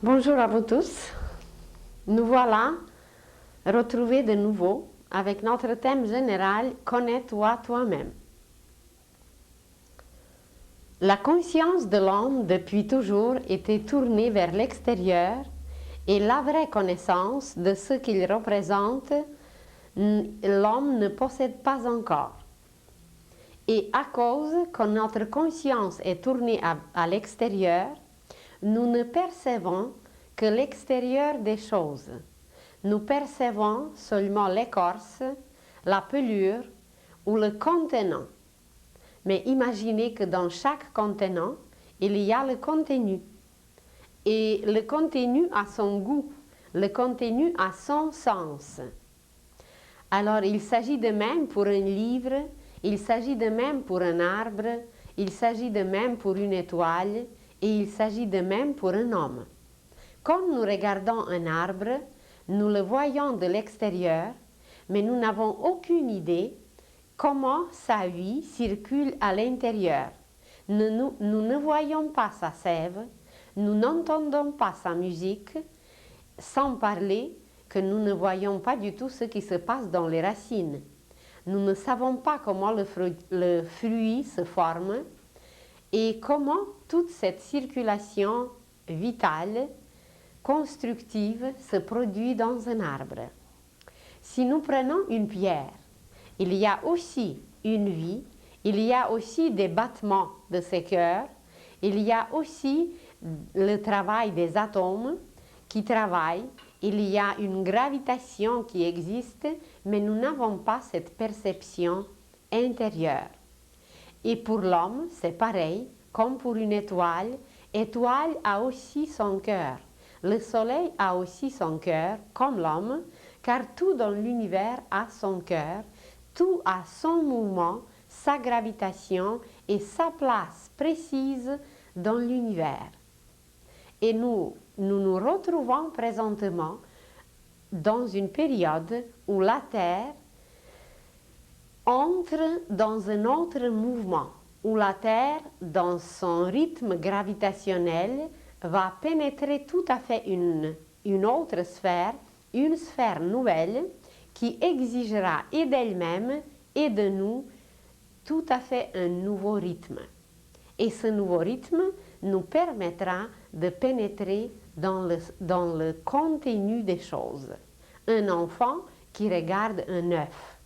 Bonjour à vous tous. Nous voilà retrouvés de nouveau avec notre thème général « Connais-toi toi-même ». La conscience de l'homme depuis toujours était tournée vers l'extérieur et la vraie connaissance de ce qu'il représente, l'homme ne possède pas encore. Et à cause que notre conscience est tournée à l'extérieur, nous ne percevons que l'extérieur des choses. Nous percevons seulement l'écorce, la pelure ou le contenant. Mais imaginez que dans chaque contenant, il y a le contenu. Et le contenu a son goût, le contenu a son sens. Alors il s'agit de même pour un livre, il s'agit de même pour un arbre, il s'agit de même pour une étoile et il s'agit de même pour un homme. Quand nous regardons un arbre, nous le voyons de l'extérieur, mais nous n'avons aucune idée comment sa vie circule à l'intérieur. Nous ne voyons pas sa sève, nous n'entendons pas sa musique, sans parler que nous ne voyons pas du tout ce qui se passe dans les racines. Nous ne savons pas comment le fruit se forme et comment toute cette circulation vitale, constructive, se produit dans un arbre. Si nous prenons une pierre, il y a aussi une vie, il y a aussi des battements de ses cœurs, il y a aussi le travail des atomes qui travaillent, il y a une gravitation qui existe, mais nous n'avons pas cette perception intérieure. Et pour l'homme, c'est pareil, comme pour une étoile, étoile a aussi son cœur. Le soleil a aussi son cœur, comme l'homme, car tout dans l'univers a son cœur, tout a son mouvement, sa gravitation et sa place précise dans l'univers. Et nous nous retrouvons présentement dans une période où la Terre entre dans un autre mouvement, où la Terre, dans son rythme gravitationnel, va pénétrer tout à fait une autre sphère, une sphère nouvelle qui exigera et d'elle-même et de nous tout à fait un nouveau rythme. Et ce nouveau rythme nous permettra de pénétrer dans le contenu des choses. Un enfant qui regarde un œuf,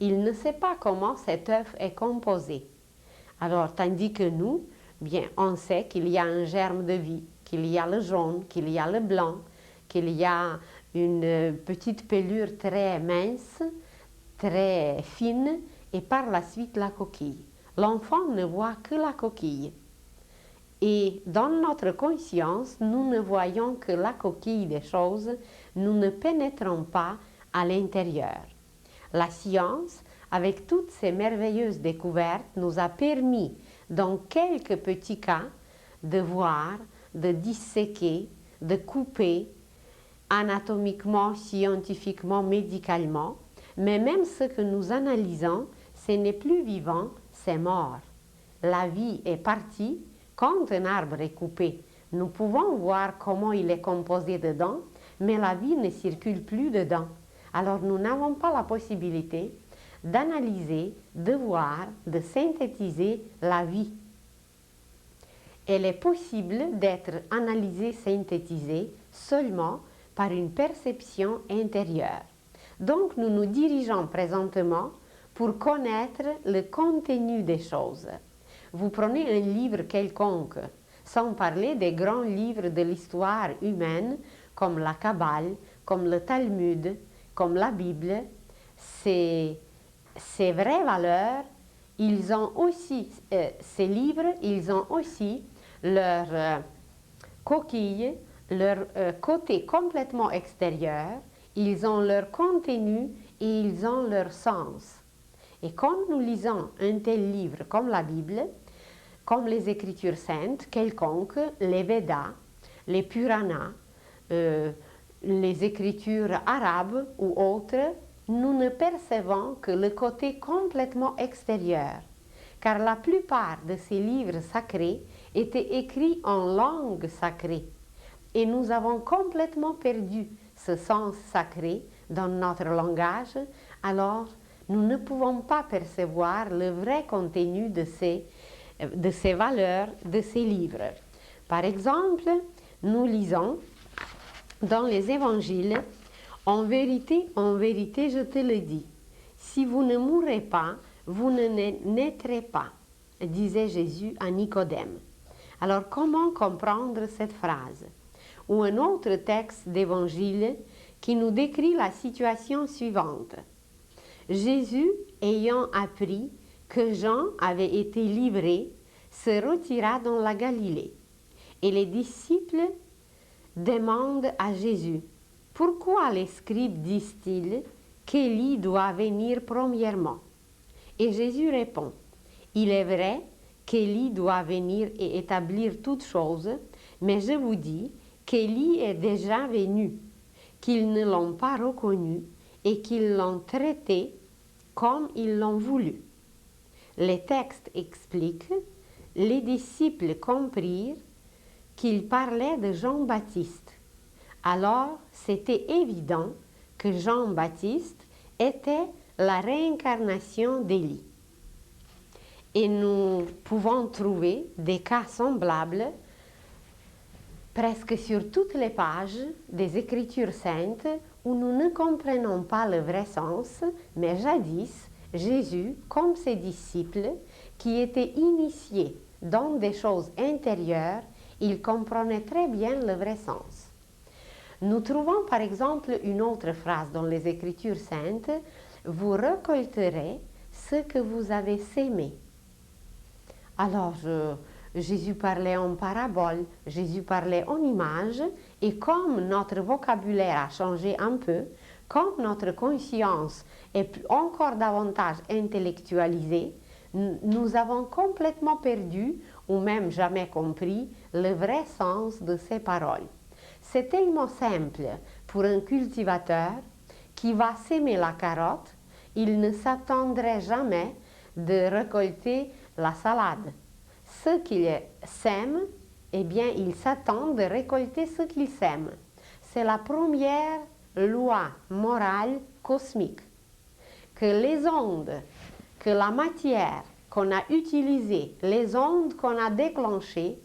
il ne sait pas comment cet œuf est composé. Alors, tandis que nous, bien, on sait qu'il y a un germe de vie, qu'il y a le jaune, qu'il y a le blanc, qu'il y a une petite pelure très mince, très fine, et par la suite la coquille. L'enfant ne voit que la coquille. Et dans notre conscience, nous ne voyons que la coquille des choses, nous ne pénétrons pas à l'intérieur. La science, avec toutes ces merveilleuses découvertes, nous a permis, dans quelques petits cas, de voir, de disséquer, de couper, anatomiquement, scientifiquement, médicalement, mais même ce que nous analysons, ce n'est plus vivant, c'est mort. La vie est partie. Quand un arbre est coupé, nous pouvons voir comment il est composé dedans, mais la vie ne circule plus dedans. Alors nous n'avons pas la possibilité d'analyser, de voir, de synthétiser la vie. Elle est possible d'être analysée, synthétisée seulement par une perception intérieure. Donc nous nous dirigeons présentement pour connaître le contenu des choses. Vous prenez un livre quelconque, sans parler des grands livres de l'histoire humaine, comme la Kabbale, comme le Talmud, comme la Bible, ces vraies valeurs, ils ont aussi, ces livres, ils ont aussi leur coquille, leur côté complètement extérieur, ils ont leur contenu et ils ont leur sens. Et quand nous lisons un tel livre comme la Bible, comme les Écritures saintes, quelconques, les Védas, les Puranas, les Écritures arabes ou autres, nous ne percevons que le côté complètement extérieur, car la plupart de ces livres sacrés étaient écrits en langue sacrée. et nous avons complètement perdu ce sens sacré dans notre langage, alors nous ne pouvons pas percevoir le vrai contenu de ces valeurs, de ces livres. Par exemple, nous lisons dans les évangiles, en vérité, je te le dis, si vous ne mourrez pas, vous ne naîtrez pas, disait Jésus à Nicodème. Alors comment comprendre cette phrase? Ou un autre texte d'évangile qui nous décrit la situation suivante. Jésus, ayant appris que Jean avait été livré, se retira dans la Galilée. Et les disciples demandent à Jésus, « Pourquoi les scribes disent-ils qu'Élie doit venir premièrement ?» Et Jésus répond, « Il est vrai qu'Élie doit venir et établir toutes choses, mais je vous dis qu'Élie est déjà venu, qu'ils ne l'ont pas reconnu et qu'ils l'ont traité comme ils l'ont voulu. » Les textes expliquent, les disciples comprirent qu'il parlait de Jean-Baptiste. Alors, c'était évident que Jean-Baptiste était la réincarnation d'Élie. Et nous pouvons trouver des cas semblables presque sur toutes les pages des Écritures saintes où nous ne comprenons pas le vrai sens, mais jadis, Jésus, comme ses disciples, qui étaient initiés dans des choses intérieures, il comprenait très bien le vrai sens. Nous trouvons par exemple une autre phrase dans les Écritures saintes, « Vous récolterez ce que vous avez sémé ». Alors, Jésus parlait en parabole, Jésus parlait en images, et comme notre vocabulaire a changé un peu, comme notre conscience est encore davantage intellectualisée, nous avons complètement perdu, ou même jamais compris, le vrai sens de ces paroles. C'est tellement simple pour un cultivateur qui va s'aimer la carotte, il ne s'attendrait jamais de récolter la salade. Ceux qui sèment, eh bien, ils s'attendent de récolter ce qu'ils sèment. C'est la première loi morale cosmique. Que les ondes, que la matière qu'on a utilisée, les ondes qu'on a déclenchées,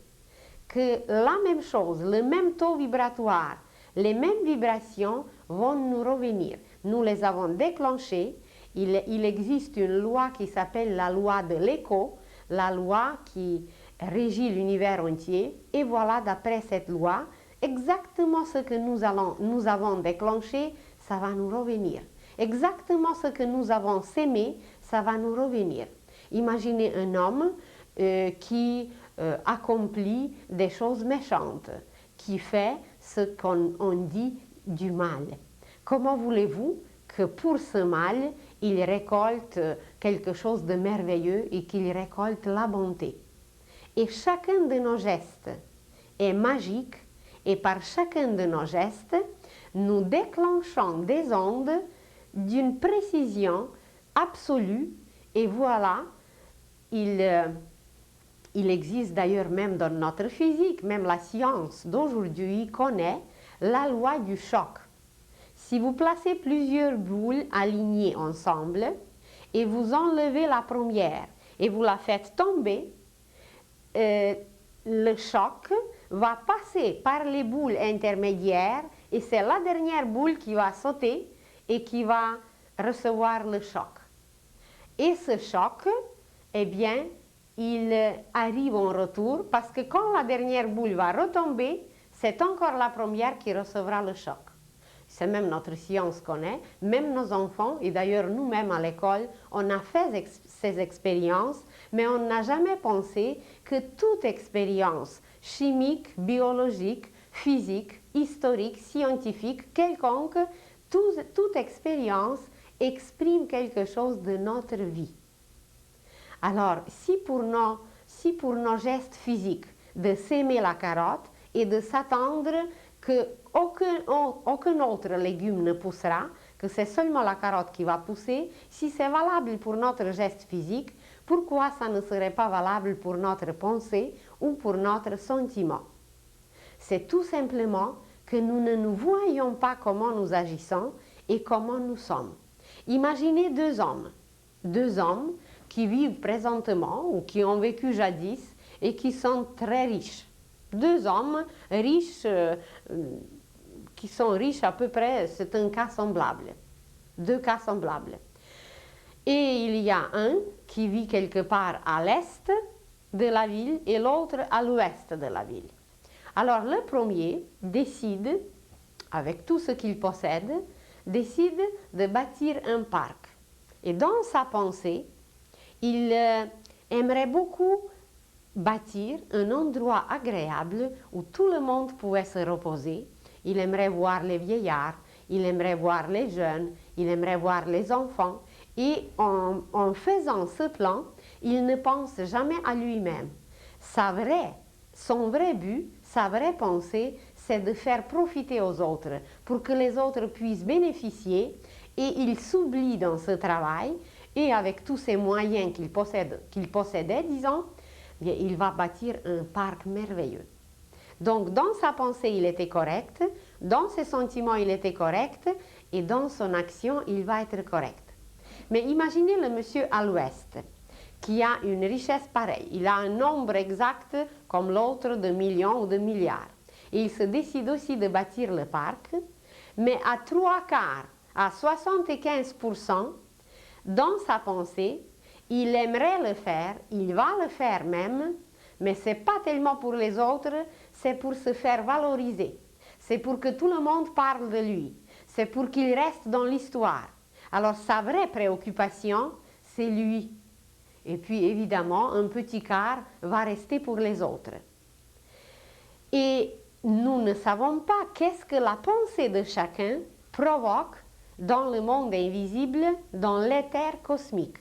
que la même chose, le même taux vibratoire, les mêmes vibrations vont nous revenir. Nous les avons déclenchées. Il existe une loi qui s'appelle la loi de l'écho, la loi qui régit l'univers entier. Et voilà, d'après cette loi, exactement ce que nous avons déclenché, ça va nous revenir. Exactement ce que nous avons sémé, ça va nous revenir. Imaginez un homme qui accomplit des choses méchantes, qui fait ce qu'on dit du mal. Comment voulez-vous que pour ce mal, il récolte quelque chose de merveilleux et qu'il récolte la bonté? Et chacun de nos gestes est magique, et par chacun de nos gestes, nous déclenchons des ondes d'une précision absolue, et voilà, il existe d'ailleurs même dans notre physique, même la science d'aujourd'hui connaît la loi du choc. Si vous placez plusieurs boules alignées ensemble et vous enlevez la première et vous la faites tomber, le choc va passer par les boules intermédiaires et c'est la dernière boule qui va sauter et qui va recevoir le choc. Et ce choc, eh bien, il arrive en retour parce que quand la dernière boule va retomber, c'est encore la première qui recevra le choc. C'est même notre science connaît, même nos enfants, et d'ailleurs nous-mêmes à l'école, on a fait ces expériences, mais on n'a jamais pensé que toute expérience chimique, biologique, physique, historique, scientifique, quelconque, toute expérience exprime quelque chose de notre vie. Alors, si pour nos gestes physiques de s'aimer la carotte et de s'attendre qu'aucun autre légume ne poussera, que c'est seulement la carotte qui va pousser, si c'est valable pour notre geste physique, pourquoi ça ne serait pas valable pour notre pensée ou pour notre sentiment? C'est tout simplement que nous ne nous voyons pas comment nous agissons et comment nous sommes. Imaginez deux hommes qui vivent présentement ou qui ont vécu jadis et qui sont très riches. Deux hommes riches, qui sont riches à peu près, c'est un cas semblable. Deux cas semblables. Et il y a un qui vit quelque part à l'est de la ville et l'autre à l'ouest de la ville. Alors le premier décide, avec tout ce qu'il possède, décide de bâtir un parc. Et dans sa pensée, il aimerait beaucoup bâtir un endroit agréable où tout le monde pouvait se reposer. Il aimerait voir les vieillards, il aimerait voir les jeunes, il aimerait voir les enfants. Et en faisant ce plan, il ne pense jamais à lui-même. Son vrai but, sa vraie pensée, c'est de faire profiter aux autres pour que les autres puissent bénéficier, et il s'oublie dans ce travail et avec tous ces moyens qu'il possédait, disons, bien, il va bâtir un parc merveilleux. Donc dans sa pensée, il était correct, dans ses sentiments, il était correct, et dans son action, il va être correct. Mais imaginez le monsieur à l'ouest, qui a une richesse pareille. Il a un nombre exact comme l'autre de millions ou de milliards. Et il se décide aussi de bâtir le parc, mais à 3/4, à 75%, dans sa pensée, il aimerait le faire, il va le faire même, mais ce n'est pas tellement pour les autres, c'est pour se faire valoriser. C'est pour que tout le monde parle de lui. C'est pour qu'il reste dans l'histoire. Alors sa vraie préoccupation, c'est lui. Et puis évidemment, un petit quart va rester pour les autres. Et nous ne savons pas qu'est-ce que la pensée de chacun provoque dans le monde invisible, dans l'éther cosmique.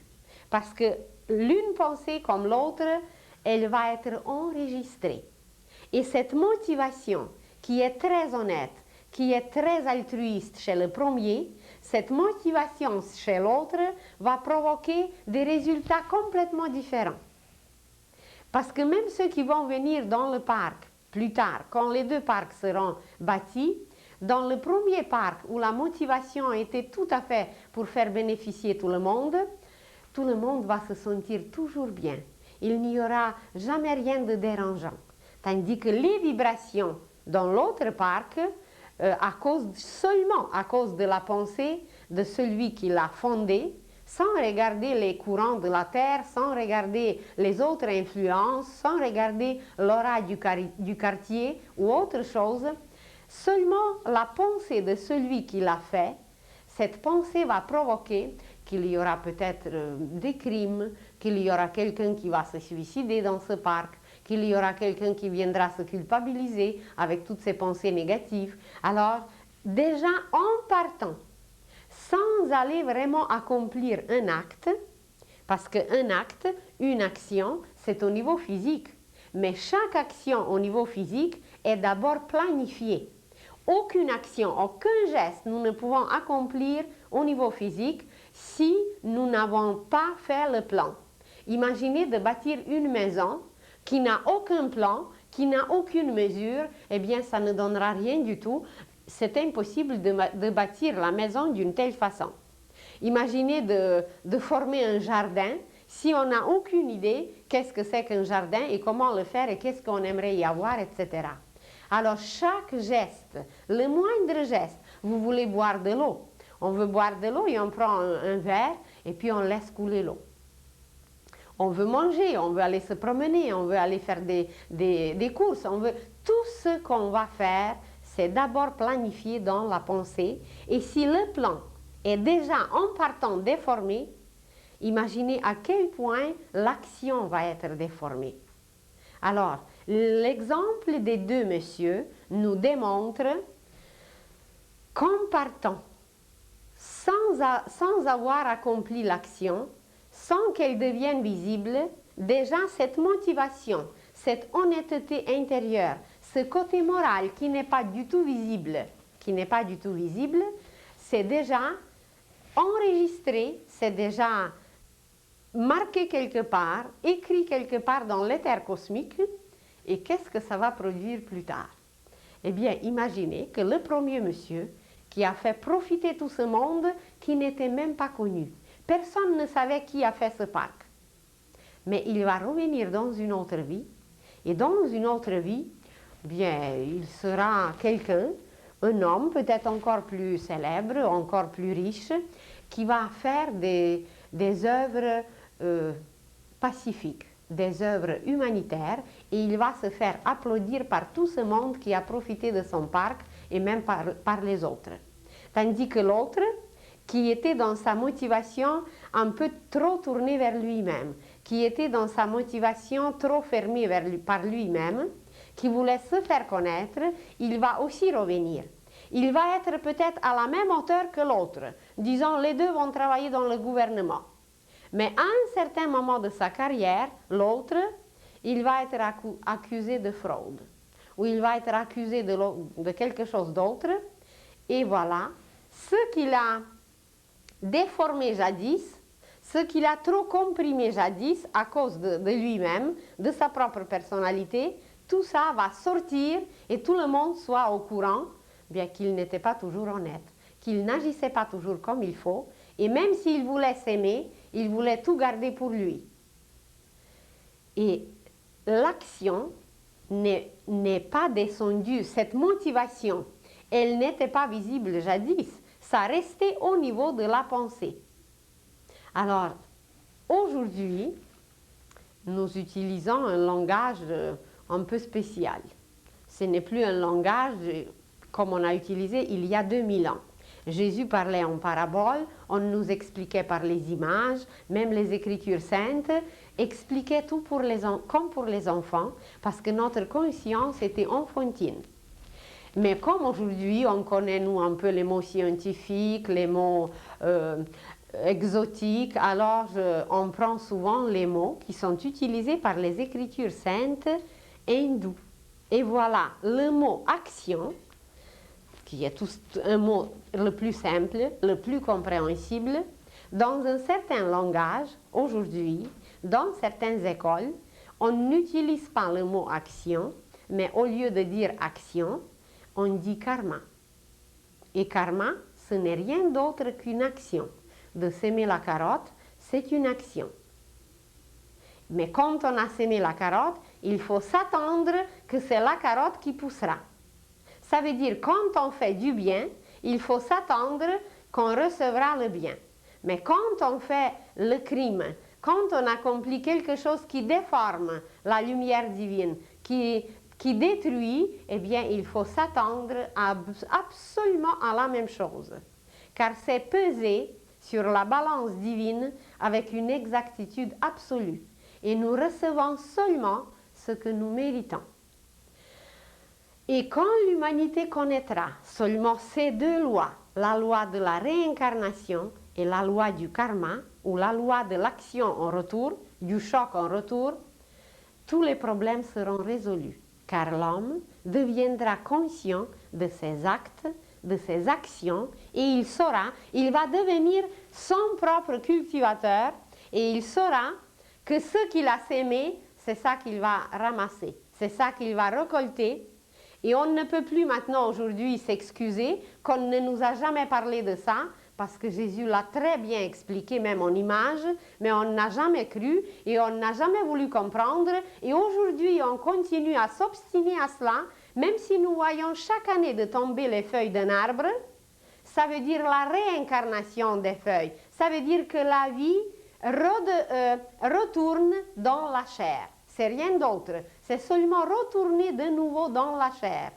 Parce que l'une pensée comme l'autre, elle va être enregistrée. Et cette motivation qui est très honnête, qui est très altruiste chez le premier, cette motivation chez l'autre va provoquer des résultats complètement différents. Parce que même ceux qui vont venir dans le parc plus tard, quand les deux parcs seront bâtis, dans le premier parc où la motivation était tout à fait pour faire bénéficier tout le monde va se sentir toujours bien. Il n'y aura jamais rien de dérangeant. Tandis que les vibrations dans l'autre parc, seulement à cause de la pensée de celui qui l'a fondé, sans regarder les courants de la Terre, sans regarder les autres influences, sans regarder l'aura du quartier ou autre chose, seulement la pensée de celui qui l'a fait, cette pensée va provoquer qu'il y aura peut-être des crimes, qu'il y aura quelqu'un qui va se suicider dans ce parc, qu'il y aura quelqu'un qui viendra se culpabiliser avec toutes ces pensées négatives. Alors, déjà en partant, sans aller vraiment accomplir un acte, parce qu'un acte, une action, c'est au niveau physique. Mais chaque action au niveau physique est d'abord planifiée. Aucune action, aucun geste, nous ne pouvons accomplir au niveau physique si nous n'avons pas fait le plan. Imaginez de bâtir une maison qui n'a aucun plan, qui n'a aucune mesure, eh bien ça ne donnera rien du tout. C'est impossible de bâtir la maison d'une telle façon. Imaginez de former un jardin si on n'a aucune idée qu'est-ce que c'est qu'un jardin et comment le faire et qu'est-ce qu'on aimerait y avoir, etc. Alors chaque geste, le moindre geste, vous voulez boire de l'eau. On veut boire de l'eau et on prend un verre et puis on laisse couler l'eau. On veut manger, on veut aller se promener, on veut aller faire des courses, tout ce qu'on va faire, c'est d'abord planifié dans la pensée. Et si le plan est déjà en partant déformé, imaginez à quel point l'action va être déformée. Alors, l'exemple des deux messieurs nous démontre qu'en partant, sans avoir accompli l'action, sans qu'elle devienne visible, déjà cette motivation, cette honnêteté intérieure, ce côté moral qui n'est pas du tout visible, c'est déjà enregistré, c'est déjà marqué quelque part, écrit quelque part dans l'éther cosmique. Et qu'est-ce que ça va produire plus tard? Eh bien, imaginez que le premier monsieur qui a fait profiter tout ce monde qui n'était même pas connu. Personne ne savait qui a fait ce parc. Mais il va revenir dans une autre vie. Et dans une autre vie, bien, il sera quelqu'un, un homme peut-être encore plus célèbre, encore plus riche, qui va faire des œuvres pacifiques, des œuvres humanitaires, et il va se faire applaudir par tout ce monde qui a profité de son parc et même par les autres. Tandis que l'autre, qui était dans sa motivation un peu trop tournée vers lui-même, qui était dans sa motivation trop fermée par lui-même, qui voulait se faire connaître, il va aussi revenir. Il va être peut-être à la même hauteur que l'autre. Disons, les deux vont travailler dans le gouvernement. Mais à un certain moment de sa carrière, l'autre, il va être accusé de fraude, ou il va être accusé de quelque chose d'autre, et voilà, ce qu'il a déformé jadis, ce qu'il a trop comprimé jadis à cause de lui-même, de sa propre personnalité, tout ça va sortir et tout le monde soit au courant, bien qu'il n'était pas toujours honnête, qu'il n'agissait pas toujours comme il faut, et même s'il voulait s'aimer, il voulait tout garder pour lui. Et l'action n'est pas descendue, cette motivation, elle n'était pas visible jadis, ça restait au niveau de la pensée. Alors, aujourd'hui, nous utilisons un langage un peu spécial. Ce n'est plus un langage comme on a utilisé il y a 2000 ans. Jésus parlait en parabole, on nous expliquait par les images, même les Écritures saintes expliquaient tout comme pour les enfants, parce que notre conscience était enfantine. Mais comme aujourd'hui, on connaît nous un peu les mots scientifiques, les mots exotiques, alors on prend souvent les mots qui sont utilisés par les Écritures saintes hindoues. Et voilà, le mot action, qui est un mot le plus simple, le plus compréhensible, dans un certain langage, aujourd'hui, dans certaines écoles, on n'utilise pas le mot action, mais au lieu de dire action, on dit karma. Et karma, ce n'est rien d'autre qu'une action. De semer la carotte, c'est une action. Mais quand on a semé la carotte, il faut s'attendre que c'est la carotte qui poussera. Ça veut dire quand on fait du bien, il faut s'attendre qu'on recevra le bien. Mais quand on fait le crime, quand on accomplit quelque chose qui déforme la lumière divine, qui détruit, eh bien, il faut s'attendre absolument à la même chose. Car c'est peser sur la balance divine avec une exactitude absolue. Et nous recevons seulement ce que nous méritons. Et quand l'humanité connaîtra seulement ces deux lois, la loi de la réincarnation et la loi du karma, ou la loi de l'action en retour, du choc en retour, tous les problèmes seront résolus, car l'homme deviendra conscient de ses actes, de ses actions, et il va devenir son propre cultivateur, et il saura que ce qu'il a sémé, c'est ça qu'il va ramasser, c'est ça qu'il va récolter. Et on ne peut plus maintenant aujourd'hui s'excuser qu'on ne nous a jamais parlé de ça, parce que Jésus l'a très bien expliqué, même en images, mais on n'a jamais cru et on n'a jamais voulu comprendre. Et aujourd'hui, on continue à s'obstiner à cela, même si nous voyons chaque année de tomber les feuilles d'un arbre. Ça veut dire la réincarnation des feuilles. Ça veut dire que la vie retourne dans la chair. C'est rien d'autre. C'est seulement retourner de nouveau dans la chair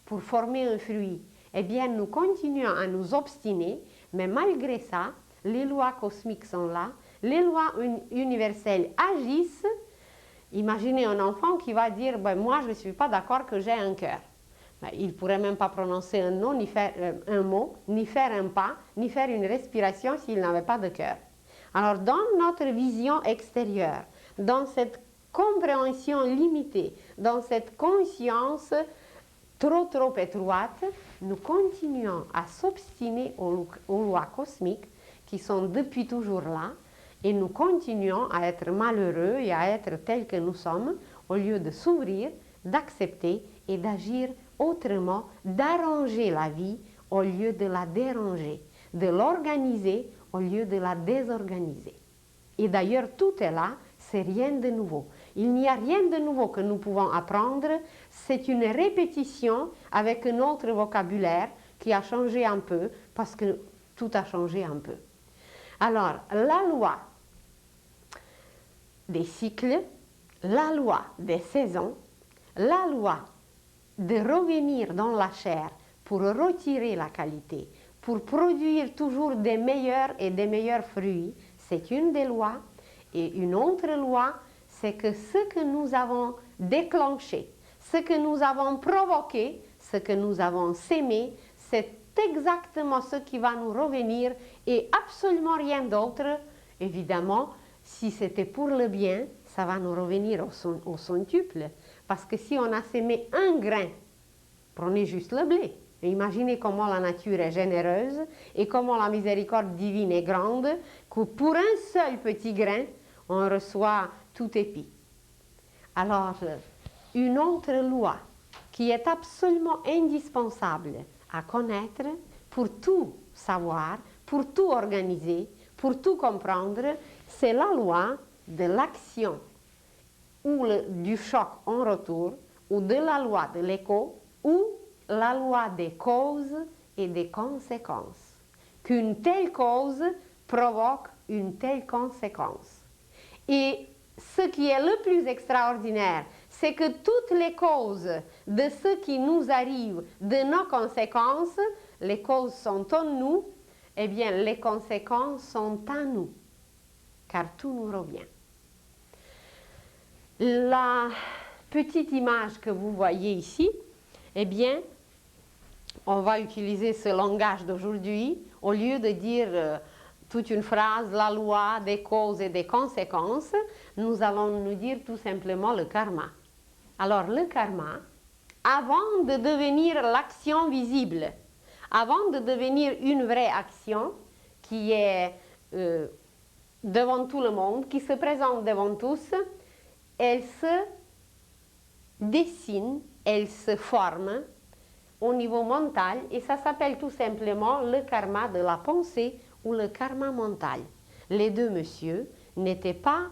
pour former un fruit. Eh bien, nous continuons à nous obstiner, mais malgré ça, les lois cosmiques sont là, les lois universelles agissent. Imaginez un enfant qui va dire ben, « moi, je ne suis pas d'accord que j'ai un cœur ». Ben, il ne pourrait même pas prononcer un nom, ni faire un mot, ni faire un pas, ni faire une respiration s'il n'avait pas de cœur. Alors, dans notre vision extérieure, dans cette compréhension limitée, dans cette conscience trop étroite, nous continuons à s'obstiner aux lois cosmiques qui sont depuis toujours là, et nous continuons à être malheureux et à être tels que nous sommes, au lieu de s'ouvrir, d'accepter et d'agir autrement d'arranger la vie au lieu de la déranger, de l'organiser au lieu de la désorganiser. Et d'ailleurs, tout est là, c'est rien de nouveau. Il n'y a rien de nouveau que nous pouvons apprendre, c'est une répétition avec un autre vocabulaire qui a changé un peu, parce que tout a changé un peu. Alors, la loi des cycles, la loi des saisons, la loi de revenir dans la chair pour retirer la qualité, pour produire toujours des meilleurs et des meilleurs fruits, c'est une des lois. Et une autre loi, c'est que ce que nous avons déclenché, ce que nous avons provoqué, ce que nous avons sémé, c'est exactement ce qui va nous revenir et absolument rien d'autre. Évidemment, si c'était pour le bien, ça va nous revenir au centuple. Parce que si on a sémé un grain, prenez juste le blé. Et imaginez comment la nature est généreuse et comment la miséricorde divine est grande, que pour un seul petit grain, on reçoit tout épi. Alors, une autre loi qui est absolument indispensable à connaître pour tout savoir, pour tout organiser, pour tout comprendre, c'est la loi de l'action ou du choc en retour, ou de la loi de l'écho, ou la loi des causes et des conséquences. Qu'une telle cause provoque une telle conséquence. Et ce qui est le plus extraordinaire, c'est que toutes les causes de ce qui nous arrive, de nos conséquences, les causes sont en nous, eh bien les conséquences sont à nous, car tout nous revient. La petite image que vous voyez ici, eh bien, on va utiliser ce langage d'aujourd'hui, au lieu de dire toute une phrase, la loi des causes et des conséquences, nous allons nous dire tout simplement le karma. Alors le karma, avant de devenir l'action visible, avant de devenir une vraie action qui est devant tout le monde, qui se présente devant tous, elle se dessine, elle se forme au niveau mental et ça s'appelle tout simplement le karma de la pensée ou le karma mental. Les deux messieurs n'étaient pas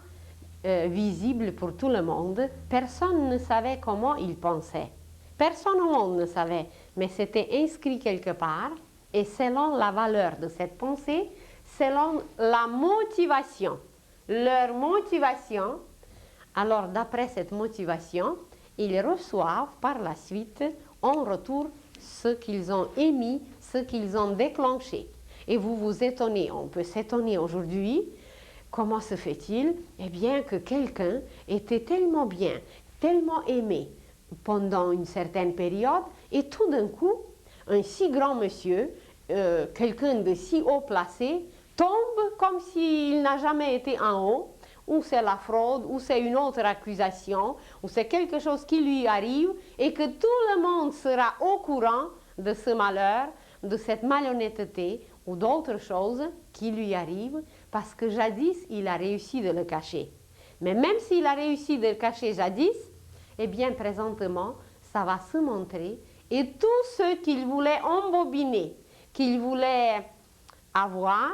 visibles pour tout le monde, personne ne savait comment ils pensaient. Personne au monde ne savait, mais c'était inscrit quelque part et selon la valeur de cette pensée, selon la motivation, leur motivation, alors d'après cette motivation, ils reçoivent par la suite en retour ce qu'ils ont émis, ce qu'ils ont déclenché. Et vous vous étonnez, on peut s'étonner aujourd'hui, comment se fait-il? Eh bien que quelqu'un était tellement bien, tellement aimé pendant une certaine période, et tout d'un coup, un si grand monsieur, quelqu'un de si haut placé, tombe comme s'il n'a jamais été en haut, ou c'est la fraude, ou c'est une autre accusation, ou c'est quelque chose qui lui arrive, et que tout le monde sera au courant de ce malheur, de cette malhonnêteté, ou d'autres choses qui lui arrivent, parce que jadis, il a réussi de le cacher. Mais même s'il a réussi de le cacher jadis, eh bien, présentement, ça va se montrer, et tous ceux qu'il voulait embobiner, qu'il voulait avoir,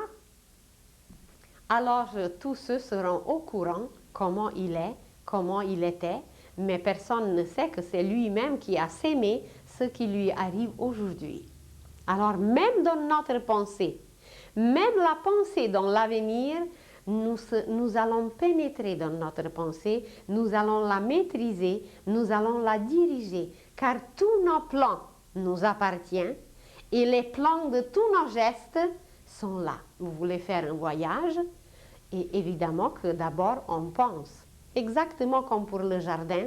alors tous ceux seront au courant comment il est, comment il était, mais personne ne sait que c'est lui-même qui a sémé ce qui lui arrive aujourd'hui. Alors même dans notre pensée, même la pensée dans l'avenir, nous allons pénétrer dans notre pensée, nous allons la maîtriser, nous allons la diriger, car tous nos plans nous appartiennent et les plans de tous nos gestes sont là. Vous voulez faire un voyage et évidemment que d'abord on pense, exactement comme pour le jardin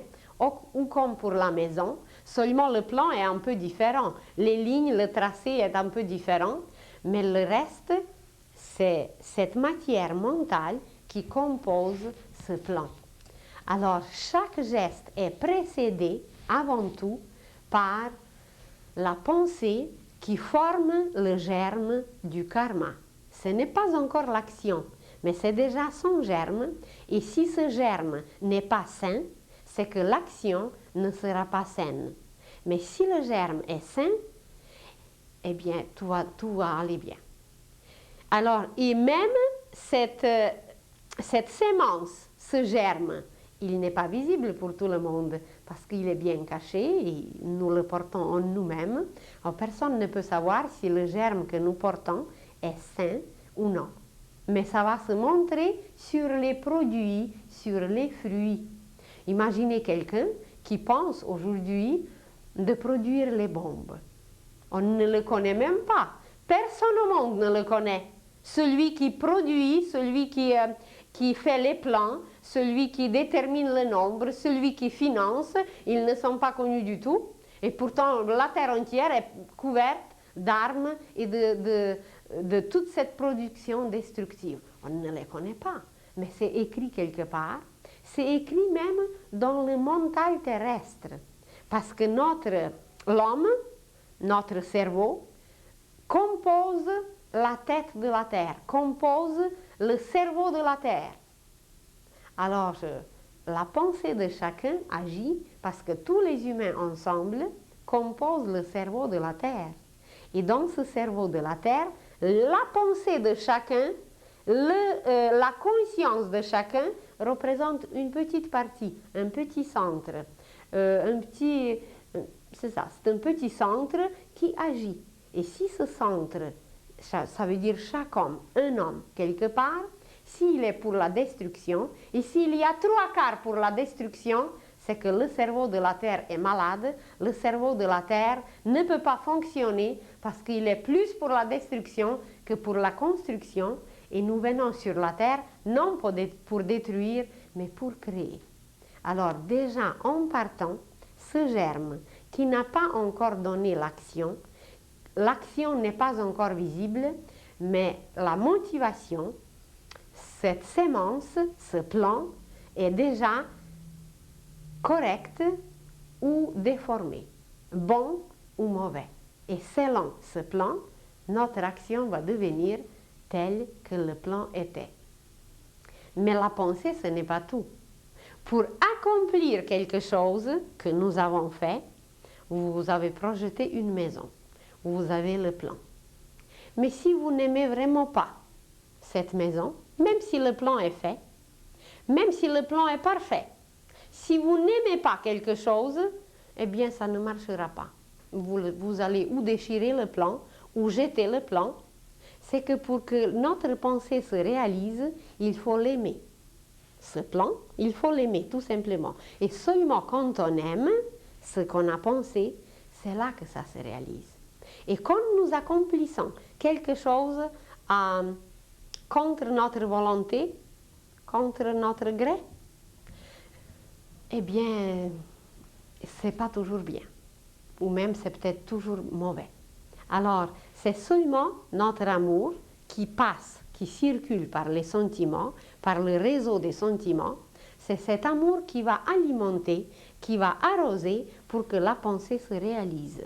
ou comme pour la maison, seulement le plan est un peu différent, les lignes, le tracé est un peu différent, mais le reste, c'est cette matière mentale qui compose ce plan. Alors, chaque geste est précédé avant tout par la pensée qui forme le germe du karma. Ce n'est pas encore l'action, mais c'est déjà son germe, et si ce germe n'est pas sain, c'est que l'action ne sera pas saine. Mais si le germe est sain, eh bien, tout va aller bien. Alors, et même cette sémence, ce germe, il n'est pas visible pour tout le monde parce qu'il est bien caché et nous le portons en nous-mêmes. Alors, personne ne peut savoir si le germe que nous portons est sain ou non. Mais ça va se montrer sur les produits, sur les fruits. Imaginez quelqu'un qui pense aujourd'hui de produire les bombes. On ne le connaît même pas. Personne au monde ne le connaît. Celui qui produit, celui qui fait les plans, celui qui détermine le nombre, celui qui finance, ils ne sont pas connus du tout. Et pourtant, la terre entière est couverte d'armes et de toute cette production destructive. On ne les connaît pas, mais c'est écrit quelque part. C'est écrit même dans le mental terrestre. Parce que l'homme, notre cerveau, compose la tête de la terre, compose le cerveau de la terre. Alors, la pensée de chacun agit parce que tous les humains ensemble composent le cerveau de la terre. Et dans ce cerveau de la terre, la pensée de chacun, la conscience de chacun représente une petite partie, un petit centre, c'est ça, c'est un petit centre qui agit. Et si ce centre, ça veut dire chaque homme, un homme quelque part, s'il est pour la destruction, et s'il y a 3/4 pour la destruction, c'est que le cerveau de la Terre est malade, le cerveau de la Terre ne peut pas fonctionner parce qu'il est plus pour la destruction que pour la construction, et nous venons sur la Terre non pour détruire, mais pour créer. Alors déjà, en partant, ce germe qui n'a pas encore donné l'action n'est pas encore visible, mais la motivation, cette sémence, ce plan, est déjà correct ou déformé, bon ou mauvais. Et selon ce plan, notre action va devenir telle que le plan était. Mais la pensée, ce n'est pas tout. Pour accomplir quelque chose que nous avons fait, vous avez projeté une maison, vous avez le plan. Mais si vous n'aimez vraiment pas cette maison, même si le plan est fait, même si le plan est parfait, si vous n'aimez pas quelque chose, eh bien ça ne marchera pas. Vous allez ou déchirer le plan, ou jeter le plan. C'est que pour que notre pensée se réalise, il faut l'aimer. Ce plan, il faut l'aimer tout simplement. Et seulement quand on aime ce qu'on a pensé, c'est là que ça se réalise. Et quand nous accomplissons quelque chose contre notre volonté, contre notre gré, eh bien, c'est pas toujours bien. Ou même c'est peut-être toujours mauvais. Alors, c'est seulement notre amour qui passe, qui circule par les sentiments, par le réseau des sentiments. C'est cet amour qui va alimenter, qui va arroser pour que la pensée se réalise.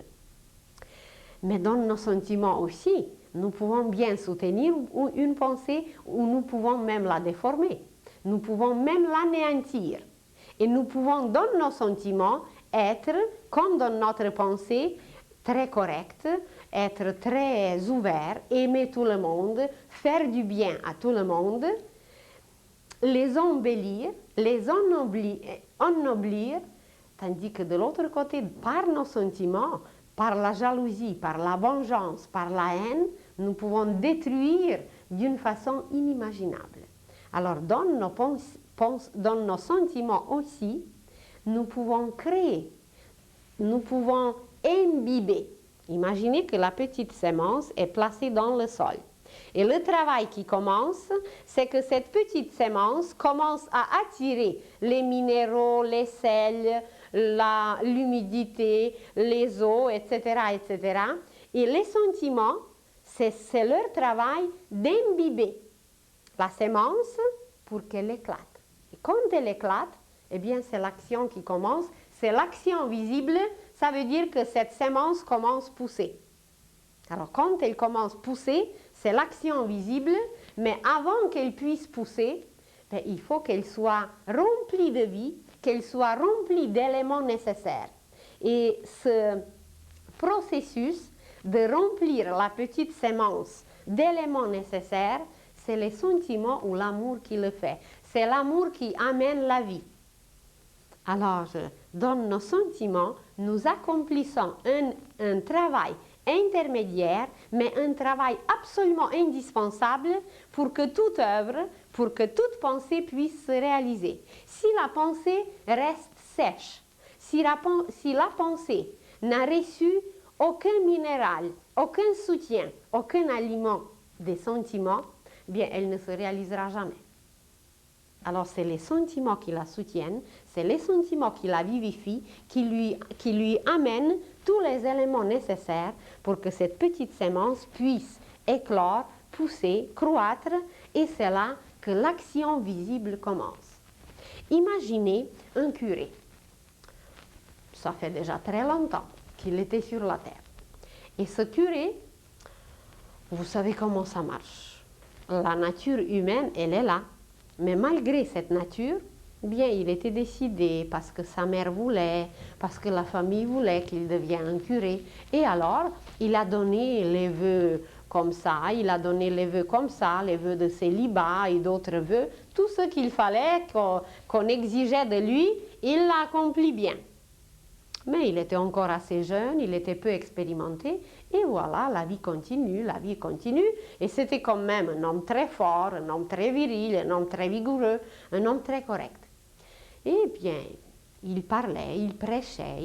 Mais dans nos sentiments aussi, nous pouvons bien soutenir une pensée ou nous pouvons même la déformer. Nous pouvons même l'anéantir. Et nous pouvons, dans nos sentiments, être, comme dans notre pensée, très correct, être très ouvert, aimer tout le monde, faire du bien à tout le monde, les embellir, les ennoblir, tandis que de l'autre côté, par nos sentiments, par la jalousie, par la vengeance, par la haine, nous pouvons détruire d'une façon inimaginable. Alors, dans nos sentiments aussi, nous pouvons créer, nous pouvons imbiber. Imaginez que la petite sémence est placée dans le sol. Et le travail qui commence, c'est que cette petite sémence commence à attirer les minéraux, les sels, l'humidité, les eaux, etc., etc. Et les sentiments, c'est leur travail d'imbiber la sémence pour qu'elle éclate. Et quand elle éclate, eh bien, c'est l'action qui commence, c'est l'action visible, ça veut dire que cette sémence commence à pousser. Alors, quand elle commence à pousser, c'est l'action visible, mais avant qu'elle puisse pousser, ben, il faut qu'elle soit remplie de vie, qu'elle soit remplie d'éléments nécessaires. Et ce processus de remplir la petite sémence d'éléments nécessaires, c'est les sentiments ou l'amour qui le fait. C'est l'amour qui amène la vie. Alors, dans nos sentiments, nous accomplissons un travail intermédiaire, mais un travail absolument indispensable pour que toute œuvre, pour que toute pensée puisse se réaliser. Si la pensée reste sèche, si la pensée n'a reçu aucun minéral, aucun soutien, aucun aliment des sentiments, bien, elle ne se réalisera jamais. Alors, c'est les sentiments qui la soutiennent, c'est les sentiments qui la vivifient, qui lui amènent tous les éléments nécessaires pour que cette petite sémence puisse éclore, pousser, croître, et c'est là que l'action visible commence. Imaginez un curé. Ça fait déjà très longtemps qu'il était sur la terre. Et ce curé, vous savez comment ça marche. La nature humaine, elle est là. Mais malgré cette nature, bien, il était décidé parce que sa mère voulait, parce que la famille voulait qu'il devienne un curé. Et alors, il a donné les vœux comme ça, il a donné les vœux comme ça, les vœux de célibat et d'autres vœux. Tout ce qu'il fallait, qu'on exigeait de lui, il l'a accompli bien. Mais il était encore assez jeune, il était peu expérimenté, et voilà, la vie continue, et c'était quand même un homme très fort, un homme très viril, un homme très vigoureux, un homme très correct. Eh bien, il parlait, il prêchait,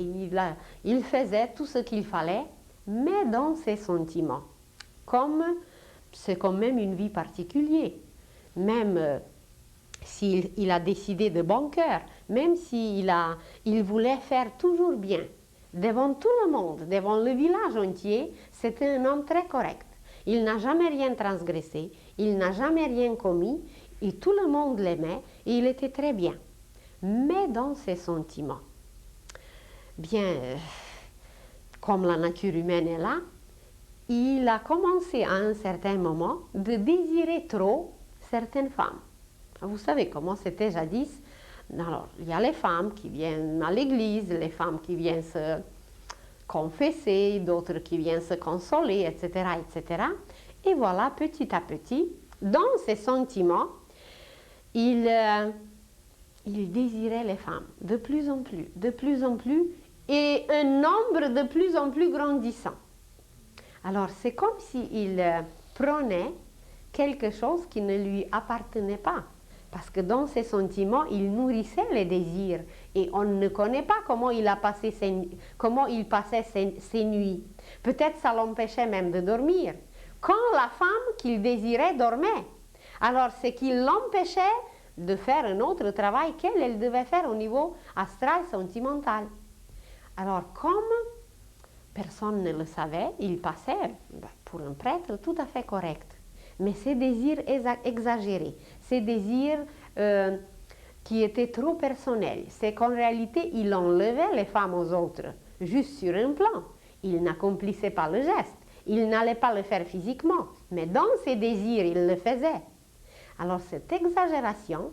il faisait tout ce qu'il fallait, mais dans ses sentiments. Comme c'est quand même une vie particulière, même s'il a décidé de bon cœur, même s'il voulait faire toujours bien, devant tout le monde, devant le village entier, c'était un homme très correct. Il n'a jamais rien transgressé, il n'a jamais rien commis, et tout le monde l'aimait, et il était très bien. Mais dans ses sentiments, bien, comme la nature humaine est là, il a commencé à un certain moment de désirer trop certaines femmes. Vous savez comment c'était jadis. Alors, il y a les femmes qui viennent à l'église, les femmes qui viennent se confesser, d'autres qui viennent se consoler, etc., etc. Et voilà, petit à petit, dans ses sentiments, il désirait les femmes de plus en plus, et un nombre de plus en plus grandissant. Alors, c'est comme s'il prenait quelque chose qui ne lui appartenait pas. Parce que dans ses sentiments, il nourrissait les désirs. Et on ne connaît pas comment il passait ses nuits. Peut-être ça l'empêchait même de dormir. Quand la femme qu'il désirait dormait, alors c'est qu'il l'empêchait de faire un autre travail qu'elle devait faire au niveau astral, sentimental. Alors comme personne ne le savait, il passait pour un prêtre tout à fait correct. Mais ces désirs exagérés, ces désirs qui étaient trop personnels, c'est qu'en réalité, il enlevait les femmes aux autres, juste sur un plan. Il n'accomplissait pas le geste, il n'allait pas le faire physiquement, mais dans ses désirs, il le faisait. Alors cette exagération,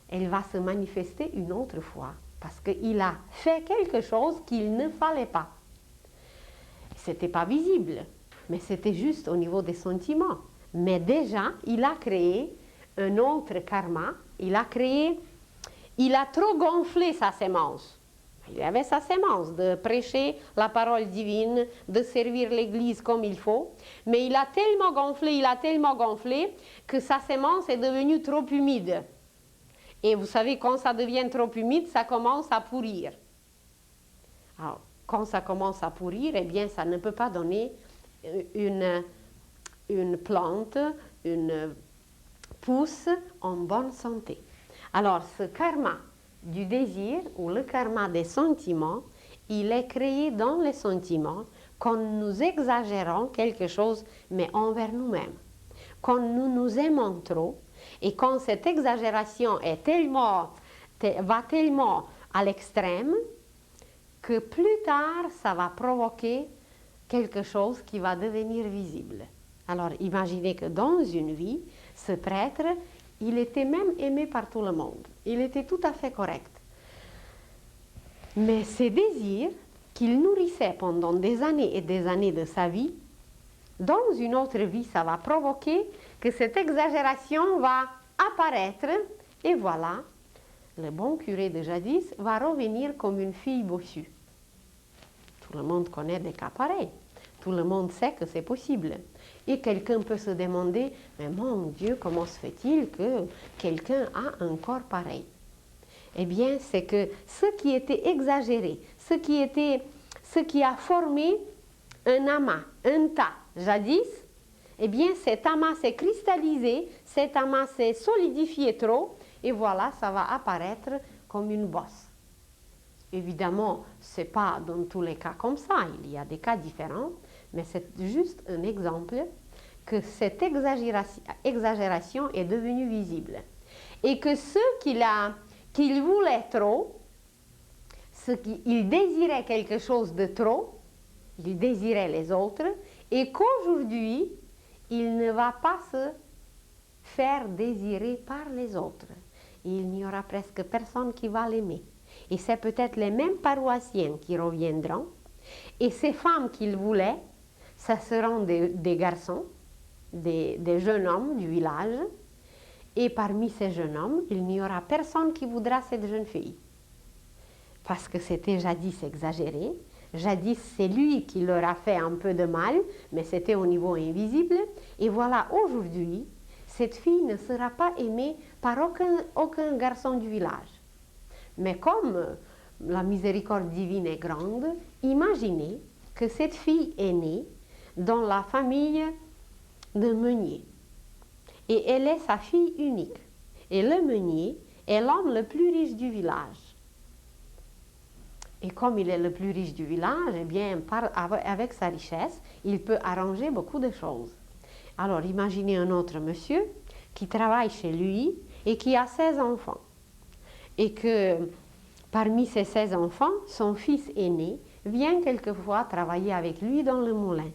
elle va se manifester une autre fois, parce qu'il a fait quelque chose qu'il ne fallait pas. Ce n'était pas visible, mais c'était juste au niveau des sentiments. Mais déjà, il a créé un autre karma, il a trop gonflé sa sémence. Il avait sa sémence de prêcher la parole divine, de servir l'Église comme il faut, mais il a tellement gonflé que sa sémence est devenue trop humide. Et vous savez, quand ça devient trop humide, ça commence à pourrir. Alors, quand ça commence à pourrir, eh bien, ça ne peut pas donner une plante, une pousse en bonne santé. Alors, ce karma du désir ou le karma des sentiments, il est créé dans les sentiments quand nous exagérons quelque chose, mais envers nous-mêmes. Quand nous nous aimons trop et quand cette exagération va tellement à l'extrême que plus tard, ça va provoquer quelque chose qui va devenir visible. Alors, imaginez que dans une vie, ce prêtre, il était même aimé par tout le monde. Il était tout à fait correct. Mais ses désirs, qu'il nourrissait pendant des années et des années de sa vie, dans une autre vie, ça va provoquer que cette exagération va apparaître et voilà, le bon curé de jadis va revenir comme une fille bossue. Tout le monde connaît des cas pareils. Tout le monde sait que c'est possible. Et quelqu'un peut se demander, mais mon Dieu, comment se fait-il que quelqu'un a un corps pareil? Eh bien, c'est que ce qui était exagéré, ce qui a formé un amas, un tas, jadis, eh bien, cet amas s'est cristallisé, cet amas s'est solidifié trop, et voilà, ça va apparaître comme une bosse. Évidemment, ce n'est pas dans tous les cas comme ça, il y a des cas différents, mais c'est juste un exemple que cette exagération est devenue visible. Et que ce qu'il voulait trop, il désirait quelque chose de trop, il désirait les autres, et qu'aujourd'hui, il ne va pas se faire désirer par les autres. Il n'y aura presque personne qui va l'aimer. Et c'est peut-être les mêmes paroissiens qui reviendront. Et ces femmes qu'il voulait, ce seront des garçons, des jeunes hommes du village. Et parmi ces jeunes hommes, il n'y aura personne qui voudra cette jeune fille. Parce que c'était jadis exagéré. Jadis, c'est lui qui leur a fait un peu de mal, mais c'était au niveau invisible. Et voilà, aujourd'hui, cette fille ne sera pas aimée par aucun garçon du village. Mais comme la miséricorde divine est grande, imaginez que cette fille est née dans la famille d'un meunier. Et elle est sa fille unique. Et le meunier est l'homme le plus riche du village. Et comme il est le plus riche du village, eh bien, avec sa richesse, il peut arranger beaucoup de choses. Alors, imaginez un autre monsieur qui travaille chez lui et qui a 16 enfants. Et que parmi ces 16 enfants, son fils aîné vient quelquefois travailler avec lui dans le moulin.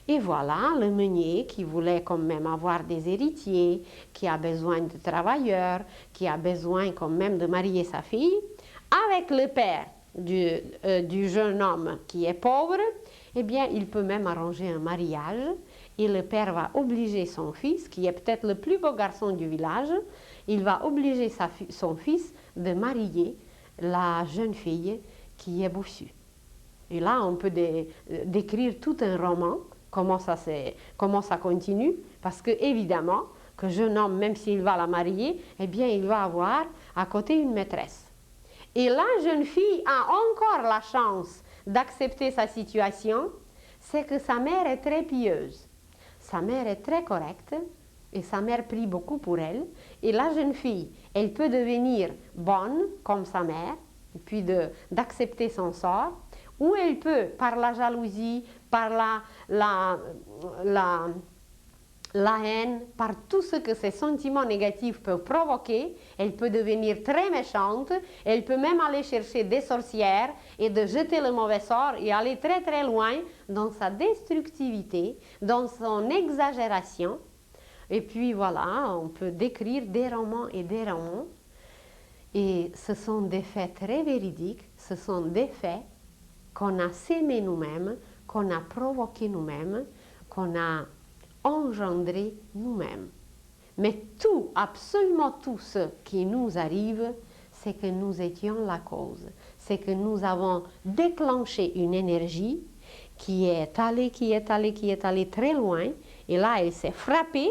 Et voilà, le meunier qui voulait quand même avoir des héritiers, qui a besoin de travailleurs, qui a besoin quand même de marier sa fille, avec le père du jeune homme qui est pauvre, eh bien, il peut même arranger un mariage et le père va obliger son fils, qui est peut-être le plus beau garçon du village, il va obliger son fils de marier la jeune fille qui est bossue. Et là, on peut décrire tout un roman, comment ça continue, parce que évidemment, que jeune homme, même s'il va la marier, eh bien, il va avoir à côté une maîtresse. Et la jeune fille a encore la chance d'accepter sa situation, c'est que sa mère est très pieuse. Sa mère est très correcte et sa mère prie beaucoup pour elle. Et la jeune fille, elle peut devenir bonne comme sa mère, et puis d'accepter son sort, ou elle peut, par la jalousie, par la haine, par tout ce que ces sentiments négatifs peuvent provoquer, elle peut devenir très méchante, elle peut même aller chercher des sorcières et de jeter le mauvais sort et aller très très loin dans sa destructivité, dans son exagération. Et puis voilà, on peut décrire des romans et des romans. Et ce sont des faits très véridiques, ce sont des faits qu'on a sémés nous-mêmes, qu'on a provoqués nous-mêmes, qu'on a engendré nous-mêmes. Mais tout, absolument tout ce qui nous arrive, c'est que nous étions la cause. C'est que nous avons déclenché une énergie qui est allée très loin. Et là, elle s'est frappée.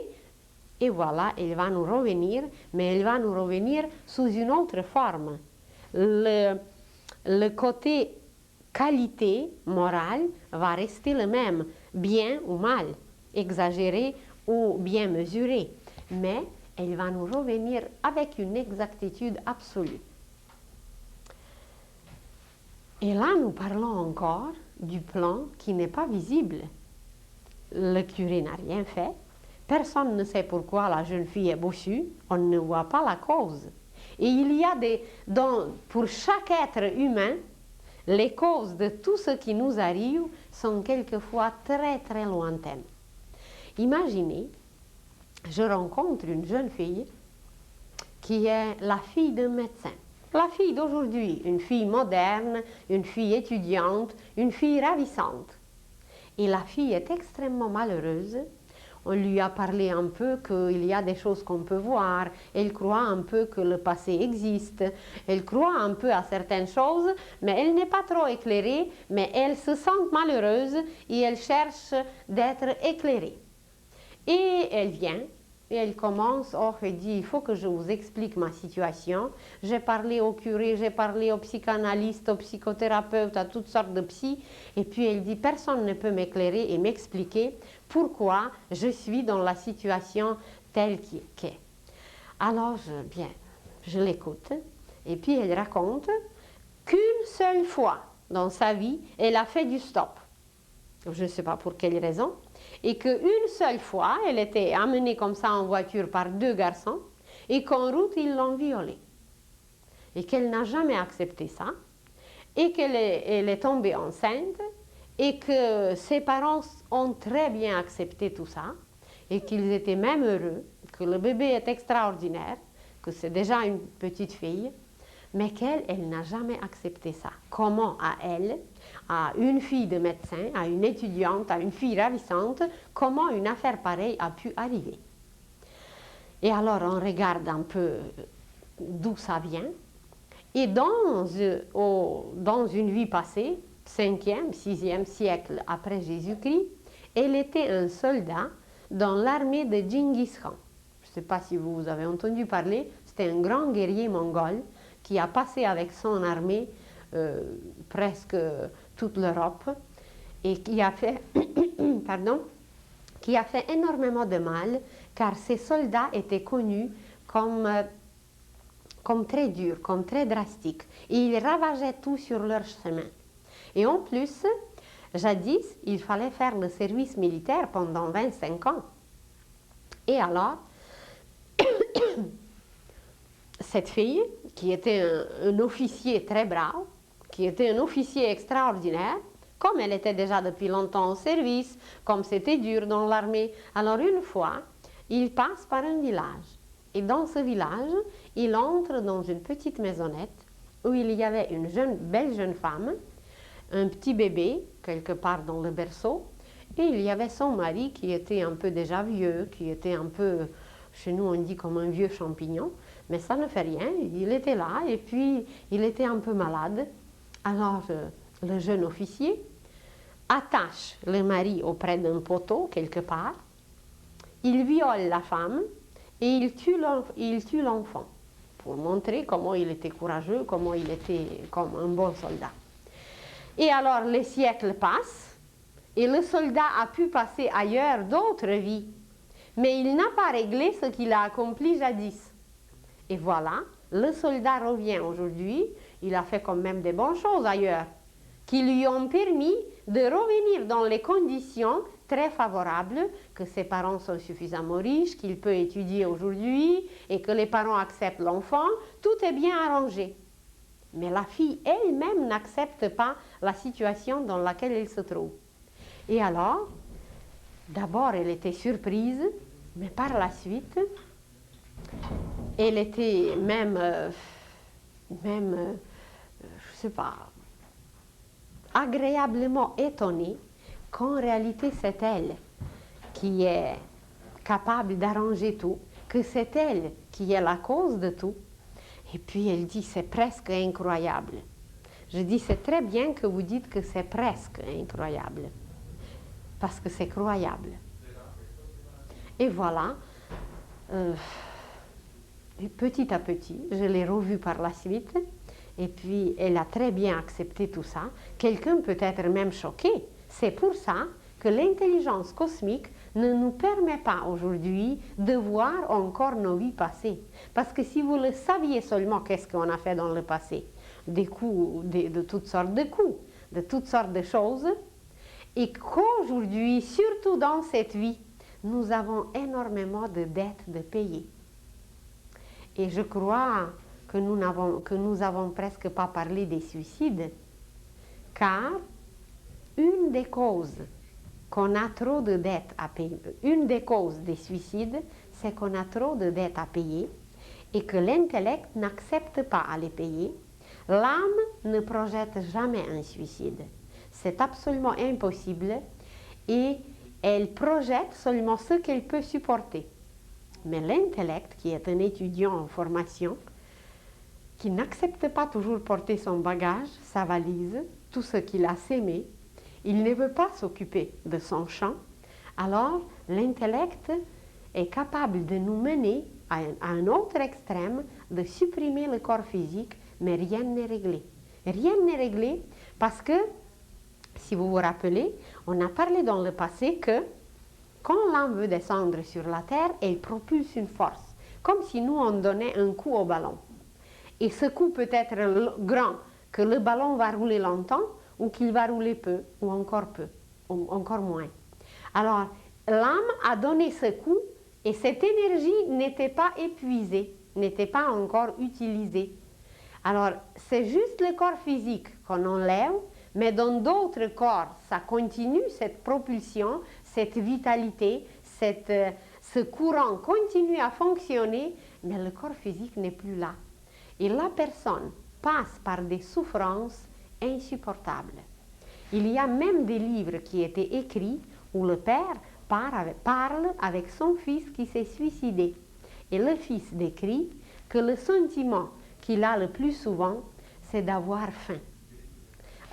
Et voilà, elle va nous revenir. Mais elle va nous revenir sous une autre forme. Le côté qualité morale va rester le même, bien ou mal, exagéré ou bien mesuré, mais elle va nous revenir avec une exactitude absolue. Et là, nous parlons encore du plan qui n'est pas visible. Le curé n'a rien fait, personne ne sait pourquoi la jeune fille est bossue, on ne voit pas la cause. Et il y a pour chaque être humain, les causes de tout ce qui nous arrive sont quelquefois très très lointaines. Imaginez, je rencontre une jeune fille qui est la fille d'un médecin. La fille d'aujourd'hui, une fille moderne, une fille étudiante, une fille ravissante. Et la fille est extrêmement malheureuse. On lui a parlé un peu qu'il y a des choses qu'on peut voir. Elle croit un peu que le passé existe. Elle croit un peu à certaines choses, mais elle n'est pas trop éclairée, mais elle se sent malheureuse et elle cherche d'être éclairée. Et elle vient. Et elle commence, elle dit, il faut que je vous explique ma situation. J'ai parlé au curé, j'ai parlé au psychanalyste, au psychothérapeute, à toutes sortes de psy. Et puis elle dit, personne ne peut m'éclairer et m'expliquer pourquoi je suis dans la situation telle qu'elle est. Alors, je l'écoute. Et puis elle raconte qu'une seule fois dans sa vie, elle a fait du stop. Je ne sais pas pour quelle raison. Et qu'une seule fois, elle était amenée comme ça en voiture par deux garçons et qu'en route, ils l'ont violée. Et qu'elle n'a jamais accepté ça et qu'elle est tombée enceinte et que ses parents ont très bien accepté tout ça et qu'ils étaient même heureux, que le bébé est extraordinaire, que c'est déjà une petite fille, mais qu'elle n'a jamais accepté ça. Comment à elle, à une fille de médecin, à une étudiante, à une fille ravissante, comment une affaire pareille a pu arriver? Et alors on regarde un peu d'où ça vient. Et dans une vie passée, 5e, 6e siècle après Jésus-Christ, elle était un soldat dans l'armée de Genghis Khan. Je ne sais pas si vous avez entendu parler, c'était un grand guerrier mongol qui a passé avec son armée presque toute l'Europe et qui a fait, qui a fait énormément de mal car ces soldats étaient connus comme très durs, comme très drastiques. Et ils ravageaient tout sur leur chemin. Et en plus, jadis, il fallait faire le service militaire pendant 25 ans. Et alors, cette fille, qui était un officier très brave, qui était un officier extraordinaire, comme elle était déjà depuis longtemps au service, comme c'était dur dans l'armée, alors une fois, il passe par un village. Et dans ce village, il entre dans une petite maisonnette où il y avait une belle jeune femme, un petit bébé, quelque part dans le berceau, et il y avait son mari qui était un peu déjà vieux, qui était un peu, chez nous on dit comme un vieux champignon, mais ça ne fait rien, il était là et puis il était un peu malade. Alors le jeune officier attache le mari auprès d'un poteau quelque part, il viole la femme et il tue l'enfant pour montrer comment il était courageux, comment il était comme un bon soldat. Et alors les siècles passent et le soldat a pu passer ailleurs d'autres vies, mais il n'a pas réglé ce qu'il a accompli jadis. Et voilà, le soldat revient aujourd'hui, il a fait quand même des bonnes choses ailleurs, qui lui ont permis de revenir dans les conditions très favorables, que ses parents sont suffisamment riches, qu'il peut étudier aujourd'hui et que les parents acceptent l'enfant, tout est bien arrangé. Mais la fille elle-même n'accepte pas la situation dans laquelle elle se trouve. Et alors, d'abord elle était surprise, mais par la suite, elle était même je sais pas, agréablement étonnée qu'en réalité c'est elle qui est capable d'arranger tout, que c'est elle qui est la cause de tout. Et puis elle dit c'est presque incroyable. Je dis c'est très bien que vous dites que c'est presque incroyable, parce que c'est croyable. Et voilà, petit à petit, je l'ai revue par la suite, et puis elle a très bien accepté tout ça. Quelqu'un peut être même choqué. C'est pour ça que l'intelligence cosmique ne nous permet pas aujourd'hui de voir encore nos vies passées. Parce que si vous le saviez seulement qu'est-ce qu'on a fait dans le passé, des coups, de toutes sortes de coups, de toutes sortes de choses, et qu'aujourd'hui, surtout dans cette vie, nous avons énormément de dettes de payer. Et je crois que nous avons presque pas parlé des suicides, car une des causes qu'on a trop de dettes à payer, une des causes des suicides, c'est qu'on a trop de dettes à payer et que l'intellect n'accepte pas à les payer, l'âme ne projette jamais un suicide. C'est absolument impossible et elle projette seulement ce qu'elle peut supporter. Mais l'intellect, qui est un étudiant en formation, qui n'accepte pas toujours porter son bagage, sa valise, tout ce qu'il a sémé, il ne veut pas s'occuper de son champ, alors l'intellect est capable de nous mener à un autre extrême, de supprimer le corps physique, mais rien n'est réglé. Rien n'est réglé parce que, si vous vous rappelez, on a parlé dans le passé que quand l'âme veut descendre sur la terre, elle propulse une force, comme si nous on donnait un coup au ballon. Et ce coup peut être grand, que le ballon va rouler longtemps, ou qu'il va rouler peu, ou encore moins. Alors, l'âme a donné ce coup, et cette énergie n'était pas épuisée, n'était pas encore utilisée. Alors, c'est juste le corps physique qu'on enlève, mais dans d'autres corps, ça continue, cette propulsion, cette vitalité, ce courant continue à fonctionner, mais le corps physique n'est plus là. Et la personne passe par des souffrances insupportables. Il y a même des livres qui étaient écrits où le père parle avec son fils qui s'est suicidé. Et le fils décrit que le sentiment qu'il a le plus souvent, c'est d'avoir faim.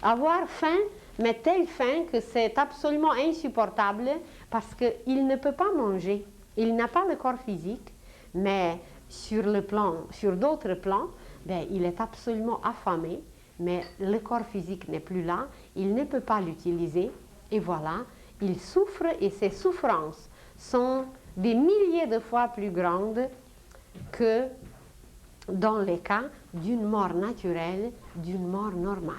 Avoir faim, mais telle faim que c'est absolument insupportable parce qu'il ne peut pas manger. Il n'a pas le corps physique, mais sur d'autres plans, il est absolument affamé, mais le corps physique n'est plus là, il ne peut pas l'utiliser, et voilà, il souffre et ses souffrances sont des milliers de fois plus grandes que dans les cas d'une mort naturelle, d'une mort normale.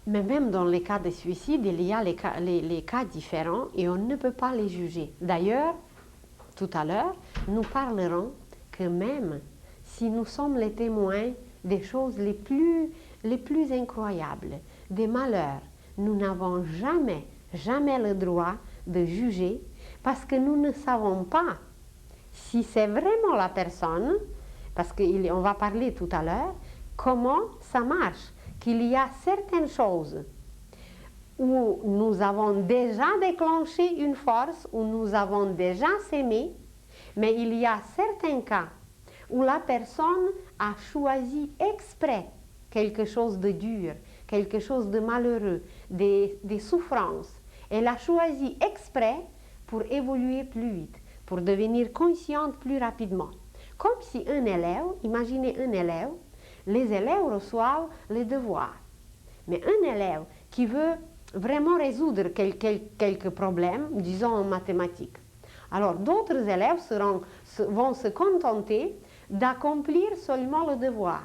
Mais même dans les cas de suicide, il y a les cas différents et on ne peut pas les juger. D'ailleurs, tout à l'heure, nous parlerons que même si nous sommes les témoins des choses les plus incroyables, des malheurs, nous n'avons jamais le droit de juger parce que nous ne savons pas si c'est vraiment la personne, parce qu'on va parler tout à l'heure, comment ça marche, qu'il y a certaines choses où nous avons déjà déclenché une force, où nous avons déjà sémé, mais il y a certains cas où la personne a choisi exprès quelque chose de dur, quelque chose de malheureux, des souffrances. Elle a choisi exprès pour évoluer plus vite, pour devenir consciente plus rapidement. Comme si un élève, imaginez un élève, les élèves reçoivent les devoirs. Mais un élève qui veut vraiment résoudre quelques problèmes, disons en mathématiques, alors d'autres élèves vont se contenter d'accomplir seulement le devoir.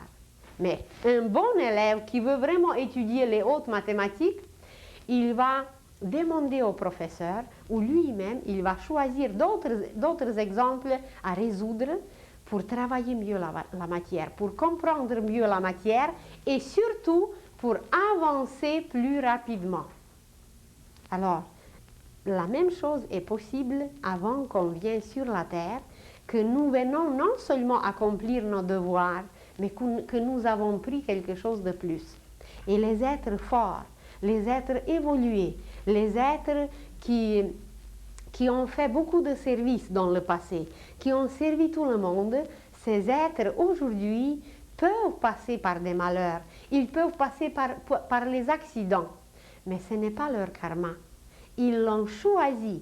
Mais un bon élève qui veut vraiment étudier les hautes mathématiques, il va demander au professeur ou lui-même, il va choisir d'autres exemples à résoudre pour travailler mieux la matière, pour comprendre mieux la matière et surtout pour avancer plus rapidement. Alors, la même chose est possible avant qu'on vienne sur la terre, que nous venons non seulement accomplir nos devoirs, mais que nous avons pris quelque chose de plus. Et les êtres forts, les êtres évolués, les êtres qui ont fait beaucoup de services dans le passé, qui ont servi tout le monde, ces êtres aujourd'hui peuvent passer par des malheurs, ils peuvent passer par les accidents, mais ce n'est pas leur karma. Ils l'ont choisi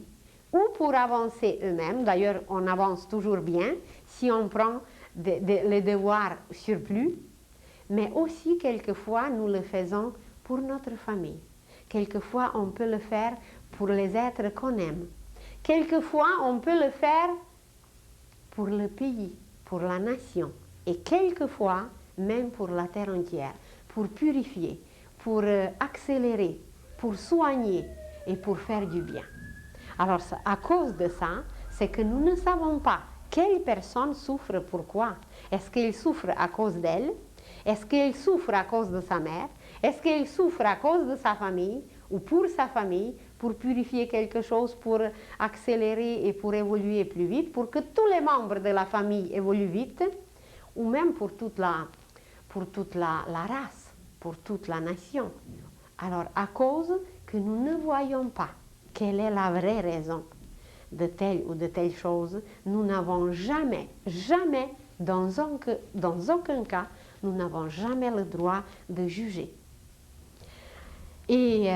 ou pour avancer eux-mêmes, d'ailleurs on avance toujours bien si on prend les devoirs surplus, mais aussi quelquefois nous le faisons pour notre famille. Quelquefois on peut le faire pour les êtres qu'on aime. Quelquefois on peut le faire pour le pays, pour la nation et quelquefois même pour la terre entière, pour purifier, pour accélérer, pour soigner et pour faire du bien. Alors à cause de ça, c'est que nous ne savons pas quelle personne souffre pourquoi. Est-ce qu'elle souffre à cause d'elle? Est-ce qu'elle souffre à cause de sa mère? Est-ce qu'elle souffre à cause de sa famille ou pour sa famille, pour purifier quelque chose, pour accélérer et pour évoluer plus vite, pour que tous les membres de la famille évoluent vite, ou même pour toute la race, pour toute la nation. Alors, à cause que nous ne voyons pas quelle est la vraie raison de telle ou de telle chose, nous n'avons jamais, dans aucun cas, nous n'avons jamais le droit de juger. Et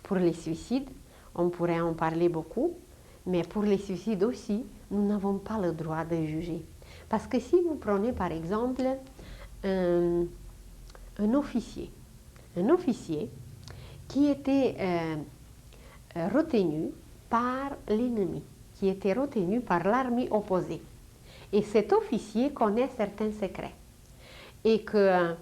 pour les suicides, on pourrait en parler beaucoup, mais pour les suicides aussi, nous n'avons pas le droit de juger. Parce que si vous prenez par exemple un officier qui était retenu par l'ennemi, qui était retenu par l'armée opposée, et cet officier connaît certains secrets, et que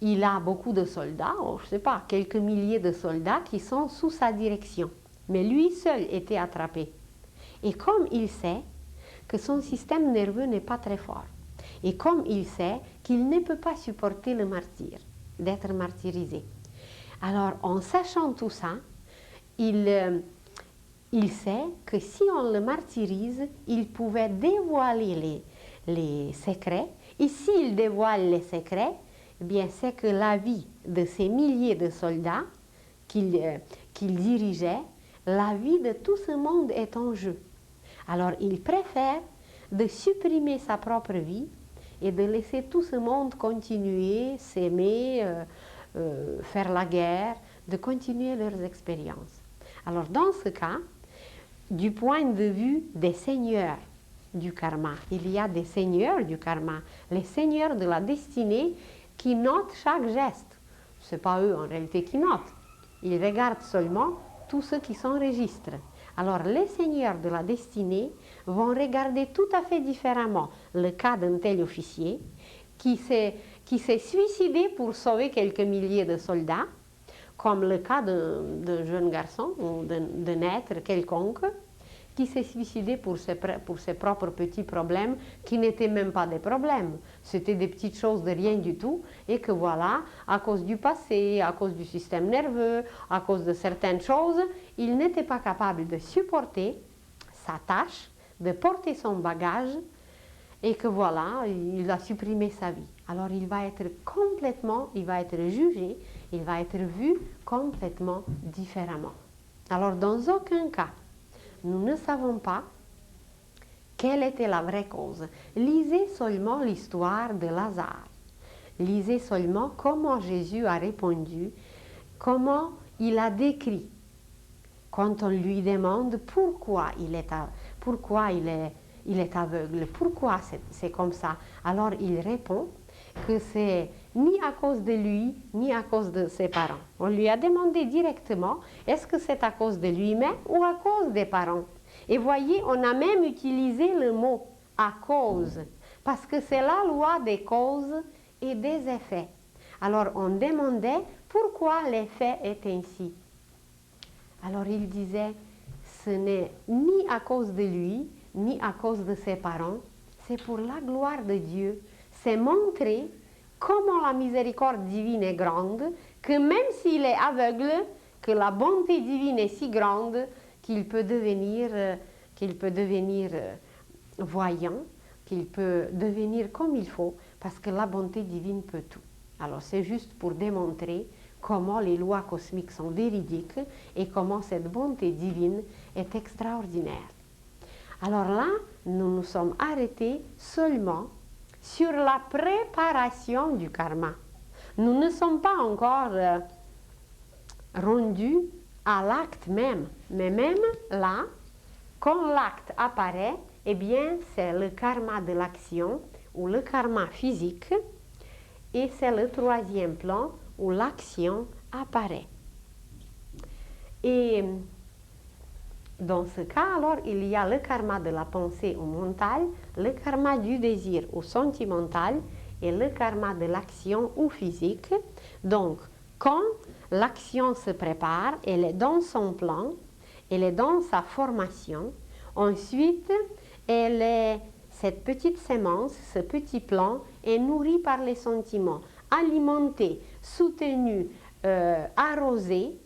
il a beaucoup de soldats, je ne sais pas, quelques milliers de soldats qui sont sous sa direction. Mais lui seul était attrapé. Et comme il sait que son système nerveux n'est pas très fort, et comme il sait qu'il ne peut pas supporter le martyre, d'être martyrisé, alors en sachant tout ça, il sait que si on le martyrise, il pouvait dévoiler les secrets, et s'il dévoile les secrets, eh bien, c'est que la vie de ces milliers de soldats qu'il dirigeait, la vie de tout ce monde est en jeu. Alors, il préfère de supprimer sa propre vie et de laisser tout ce monde continuer, s'aimer, faire la guerre, de continuer leurs expériences. Alors, dans ce cas, du point de vue des seigneurs du karma, il y a des seigneurs du karma, les seigneurs de la destinée, qui notent chaque geste. Ce n'est pas eux en réalité qui notent. Ils regardent seulement tout ce qui s'enregistre. Alors les seigneurs de la destinée vont regarder tout à fait différemment le cas d'un tel officier qui s'est suicidé pour sauver quelques milliers de soldats, comme le cas d'un jeune garçon ou d'un être quelconque qui s'est suicidé pour ses propres petits problèmes qui n'étaient même pas des problèmes. C'était des petites choses de rien du tout et que voilà, à cause du passé, à cause du système nerveux, à cause de certaines choses, il n'était pas capable de supporter sa tâche, de porter son bagage et que voilà, il a supprimé sa vie. Alors il va être jugé, il va être vu complètement différemment. Alors dans aucun cas, nous ne savons pas quelle était la vraie cause. Lisez seulement l'histoire de Lazare. Lisez seulement comment Jésus a répondu, comment il a décrit quand on lui demande pourquoi il est aveugle, pourquoi c'est comme ça. Alors il répond que c'est ni à cause de lui, ni à cause de ses parents. On lui a demandé directement, est-ce que c'est à cause de lui-même ou à cause des parents? Et voyez, on a même utilisé le mot « à cause », parce que c'est la loi des causes et des effets. Alors on demandait pourquoi l'effet est ainsi. Alors il disait, ce n'est ni à cause de lui, ni à cause de ses parents, c'est pour la gloire de Dieu. C'est montrer comment la miséricorde divine est grande, que même s'il est aveugle, que la bonté divine est si grande qu'il peut devenir voyant, qu'il peut devenir comme il faut, parce que la bonté divine peut tout. Alors c'est juste pour démontrer comment les lois cosmiques sont véridiques et comment cette bonté divine est extraordinaire. Alors là, nous nous sommes arrêtés seulement sur la préparation du karma. Nous ne sommes pas encore rendus à l'acte même. Mais même là, quand l'acte apparaît, eh bien, c'est le karma de l'action ou le karma physique et c'est le troisième plan où l'action apparaît. Et dans ce cas, alors, il y a le karma de la pensée ou mentale, le karma du désir ou sentimental et le karma de l'action ou physique. Donc, quand l'action se prépare, elle est dans son plan, elle est dans sa formation. Ensuite, cette petite sémence, ce petit plan est nourri par les sentiments, alimenté, soutenu, arroser,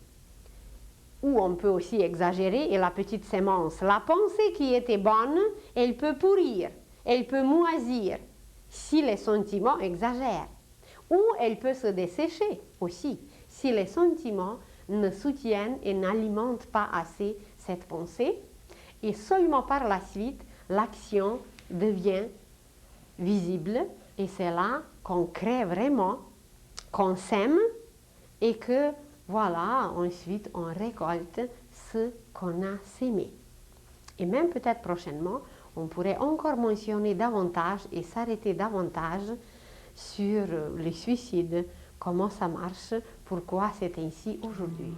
ou on peut aussi exagérer, et la petite sémence, la pensée qui était bonne, elle peut pourrir, elle peut moisir, si les sentiments exagèrent. Ou elle peut se dessécher aussi, si les sentiments ne soutiennent et n'alimentent pas assez cette pensée. Et seulement par la suite, l'action devient visible, et c'est là qu'on crée vraiment, qu'on sème, et que voilà, ensuite on récolte ce qu'on a sémé. Et même peut-être prochainement, on pourrait encore mentionner davantage et s'arrêter davantage sur les suicides, comment ça marche, pourquoi c'est ainsi aujourd'hui.